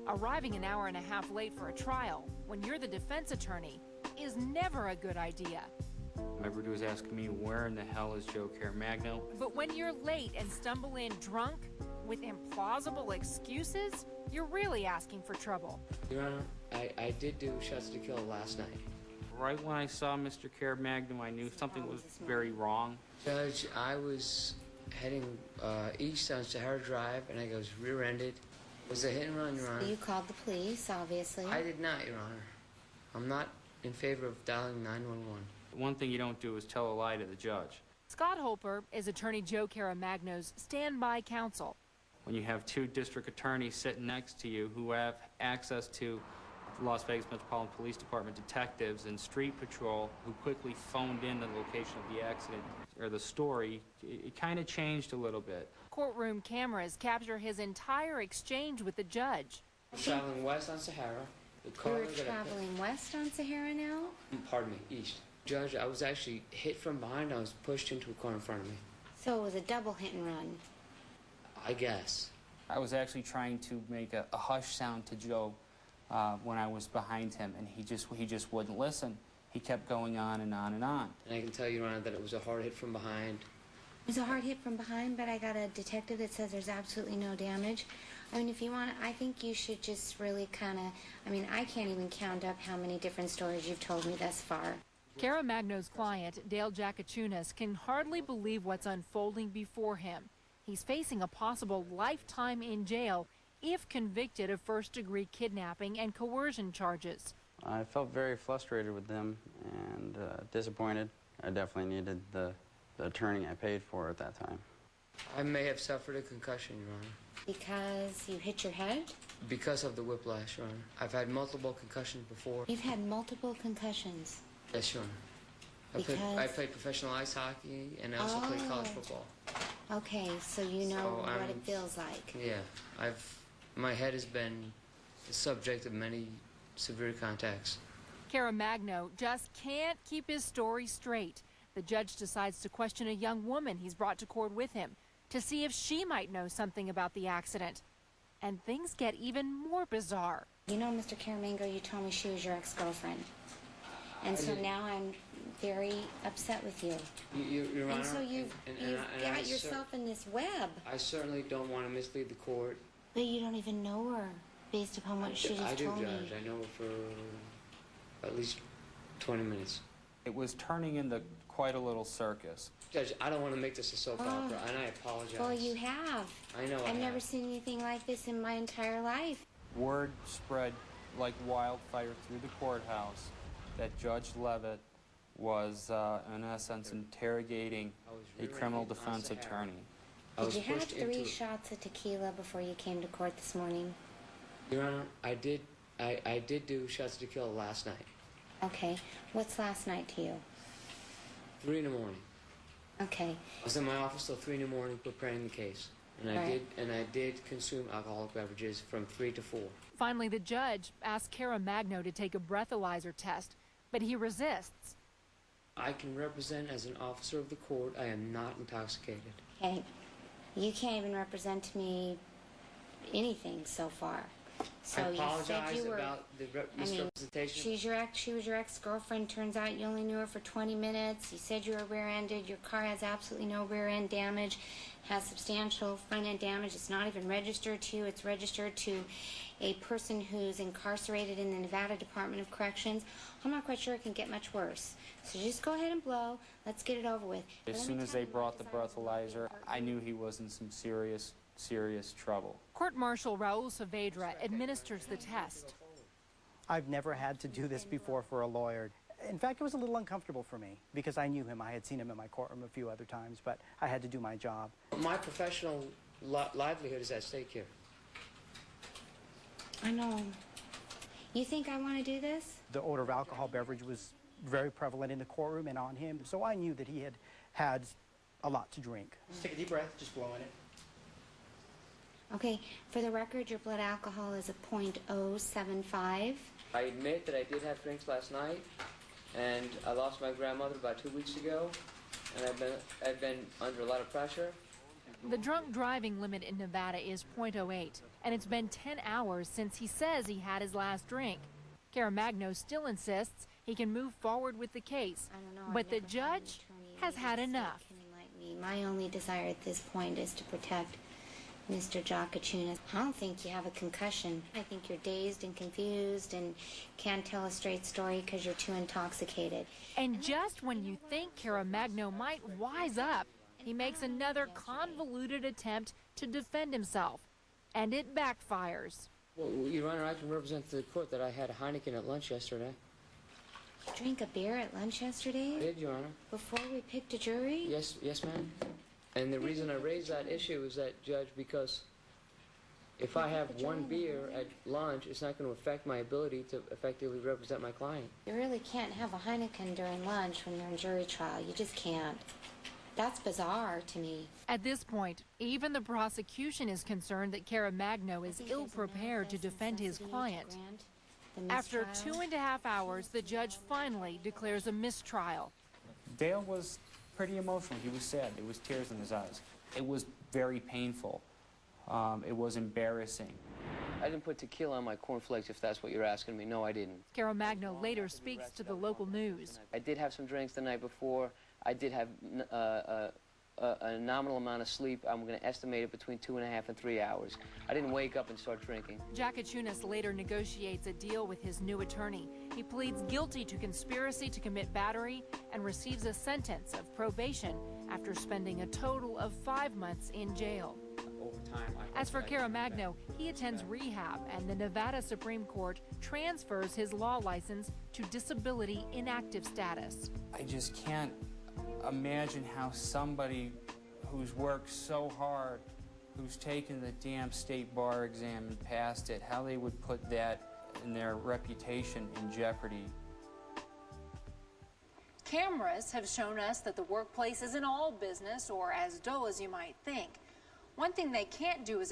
Arriving an hour and a half late for a trial when you're the defense attorney is never a good idea. Everybody was asking me, where in the hell is Joe Caramagno? But when you're late and stumble in drunk with implausible excuses, you're really asking for trouble. Your Honor, I did do shots to kill last night. Right when I saw Mr. Caramagno, I knew something was very wrong. Judge, I was heading east on Sahara Drive, and I was rear-ended. It was a hit and run, Your Honor. You called the police, obviously. I did not, Your Honor. I'm not in favor of dialing 911. One thing you don't do is tell a lie to the judge. Scott Holper is attorney Joe Caramagno's standby counsel. When you have two district attorneys sitting next to you who have access to Las Vegas Metropolitan Police Department detectives and street patrol who quickly phoned in the location of the accident or the story, it kind of changed a little bit. Courtroom cameras capture his entire exchange with the judge. Traveling west on Sahara. You're traveling west on Sahara now? Pardon me, east. Judge, I was actually hit from behind. I was pushed into a car in front of me. So it was a double hit and run? I guess. I was actually trying to make a hush sound to Joe when I was behind him, and he just wouldn't listen. He kept going on and on and on. And I can tell you, Your Honor, that it was a hard hit from behind. It was a hard hit from behind, but I got a detective that says there's absolutely no damage. I mean, if you want, I think you should just really kind of, I mean, I can't even count up how many different stories you've told me thus far. Caramagno's client, Dale Jakachunas, can hardly believe what's unfolding before him. He's facing a possible lifetime in jail if convicted of first-degree kidnapping and coercion charges. I felt very frustrated with them and disappointed. I definitely needed the attorney I paid for at that time. I may have suffered a concussion, Your Honor. Because you hit your head? Because of the whiplash, Your Honor. I've had multiple concussions before. You've had multiple concussions? Yes, Your Honor. I played professional ice hockey, and I also played college football. Okay, so you know what it feels like. Yeah, my head has been the subject of many severe contacts. Caramagno just can't keep his story straight. The judge decides to question a young woman he's brought to court with him to see if she might know something about the accident. And things get even more bizarre. You know, Mr. Caramagno, you told me she was your ex-girlfriend. And so now I'm very upset with you. Your Honor, and so you've got yourself in this web. I certainly don't want to mislead the court. But you don't even know her, based upon what she just told me. I do, Judge. I know her for at least 20 minutes. It was turning into quite a little circus. Judge, I don't want to make this a soap opera, and I apologize. Well, you have. I know I've never seen anything like this in my entire life. Word spread like wildfire through the courthouse that Judge Levitt was, in essence, interrogating a criminal defense attorney. Did you have 3 shots of tequila before you came to court this morning? Your Honor, I did do shots of tequila last night. Okay. What's last night to you? 3 in the morning. Okay. I was in my office till 3 in the morning preparing the case. And I did consume alcoholic beverages from 3 to 4. Finally, the judge asked Caramagno to take a breathalyzer test, but he resists. I can represent as an officer of the court. I am not intoxicated. Okay. You can't even represent to me anything so far. So I apologize you said you were, about the misrepresentation. She was your ex-girlfriend. Turns out you only knew her for 20 minutes. You said you were rear-ended. Your car has absolutely no rear-end damage. Has substantial front-end damage. It's not even registered to you. It's registered to a person who's incarcerated in the Nevada Department of Corrections. I'm not quite sure it can get much worse. So just go ahead and blow. Let's get it over with. As soon as they brought the breathalyzer, I knew he was in some serious trouble. Court Marshal Raul Saavedra administers the test. I've never had to do this before for a lawyer. In fact, it was a little uncomfortable for me because I knew him. I had seen him in my courtroom a few other times, but I had to do my job. My professional livelihood is at stake here. I know. You think I want to do this? The odor of alcohol beverage was very prevalent in the courtroom and on him, so I knew that he had had a lot to drink. Just take a deep breath, just blow in it. Okay, for the record, your blood alcohol is a .075. I admit that I did have drinks last night, and I lost my grandmother about 2 weeks ago, and I've been under a lot of pressure. The drunk driving limit in Nevada is .08. and it's been 10 hours since he says he had his last drink. Caramagno still insists he can move forward with the case, I don't know. but I've the never had an judge attorney has that had is so enough. like me. My only desire at this point is to protect Mr. Jakachunas. I don't think you have a concussion. I think you're dazed and confused and can't tell a straight story because you're too intoxicated. And just when you think Caramagno might wise up, he makes another convoluted attempt to defend himself, and it backfires. Well, Your Honor, I can represent to the court that I had a Heineken at lunch yesterday. You drank a beer at lunch yesterday? I did, Your Honor. Before we picked a jury? Yes, ma'am. And the reason I raised that issue is that, Judge, because if I have one beer at lunch, it's not going to affect my ability to effectively represent my client. You really can't have a Heineken during lunch when you're in jury trial. You just can't. That's bizarre to me. At this point, even the prosecution is concerned that Caramagno is ill-prepared to defend his client. After 2.5 hours, the judge finally declares a mistrial. Dale was pretty emotional. He was sad. There was tears in his eyes. It was very painful. It was embarrassing. I didn't put tequila on my cornflakes, if that's what you're asking me. No, I didn't. Caramagno later speaks to the local news. I did have some drinks the night before. I did have a nominal amount of sleep. I'm going to estimate it between 2.5 and 3 hours. I didn't wake up and start drinking. Jakachunas later negotiates a deal with his new attorney. He pleads guilty to conspiracy to commit battery and receives a sentence of probation after spending a total of 5 months in jail. As for Caramagno, he attends rehab, and the Nevada Supreme Court transfers his law license to disability inactive status. I just can't imagine how somebody who's worked so hard, who's taken the damn state bar exam and passed it, how they would put that and their reputation in jeopardy. Cameras have shown us that the workplace isn't all business or as dull as you might think. One thing they can't do is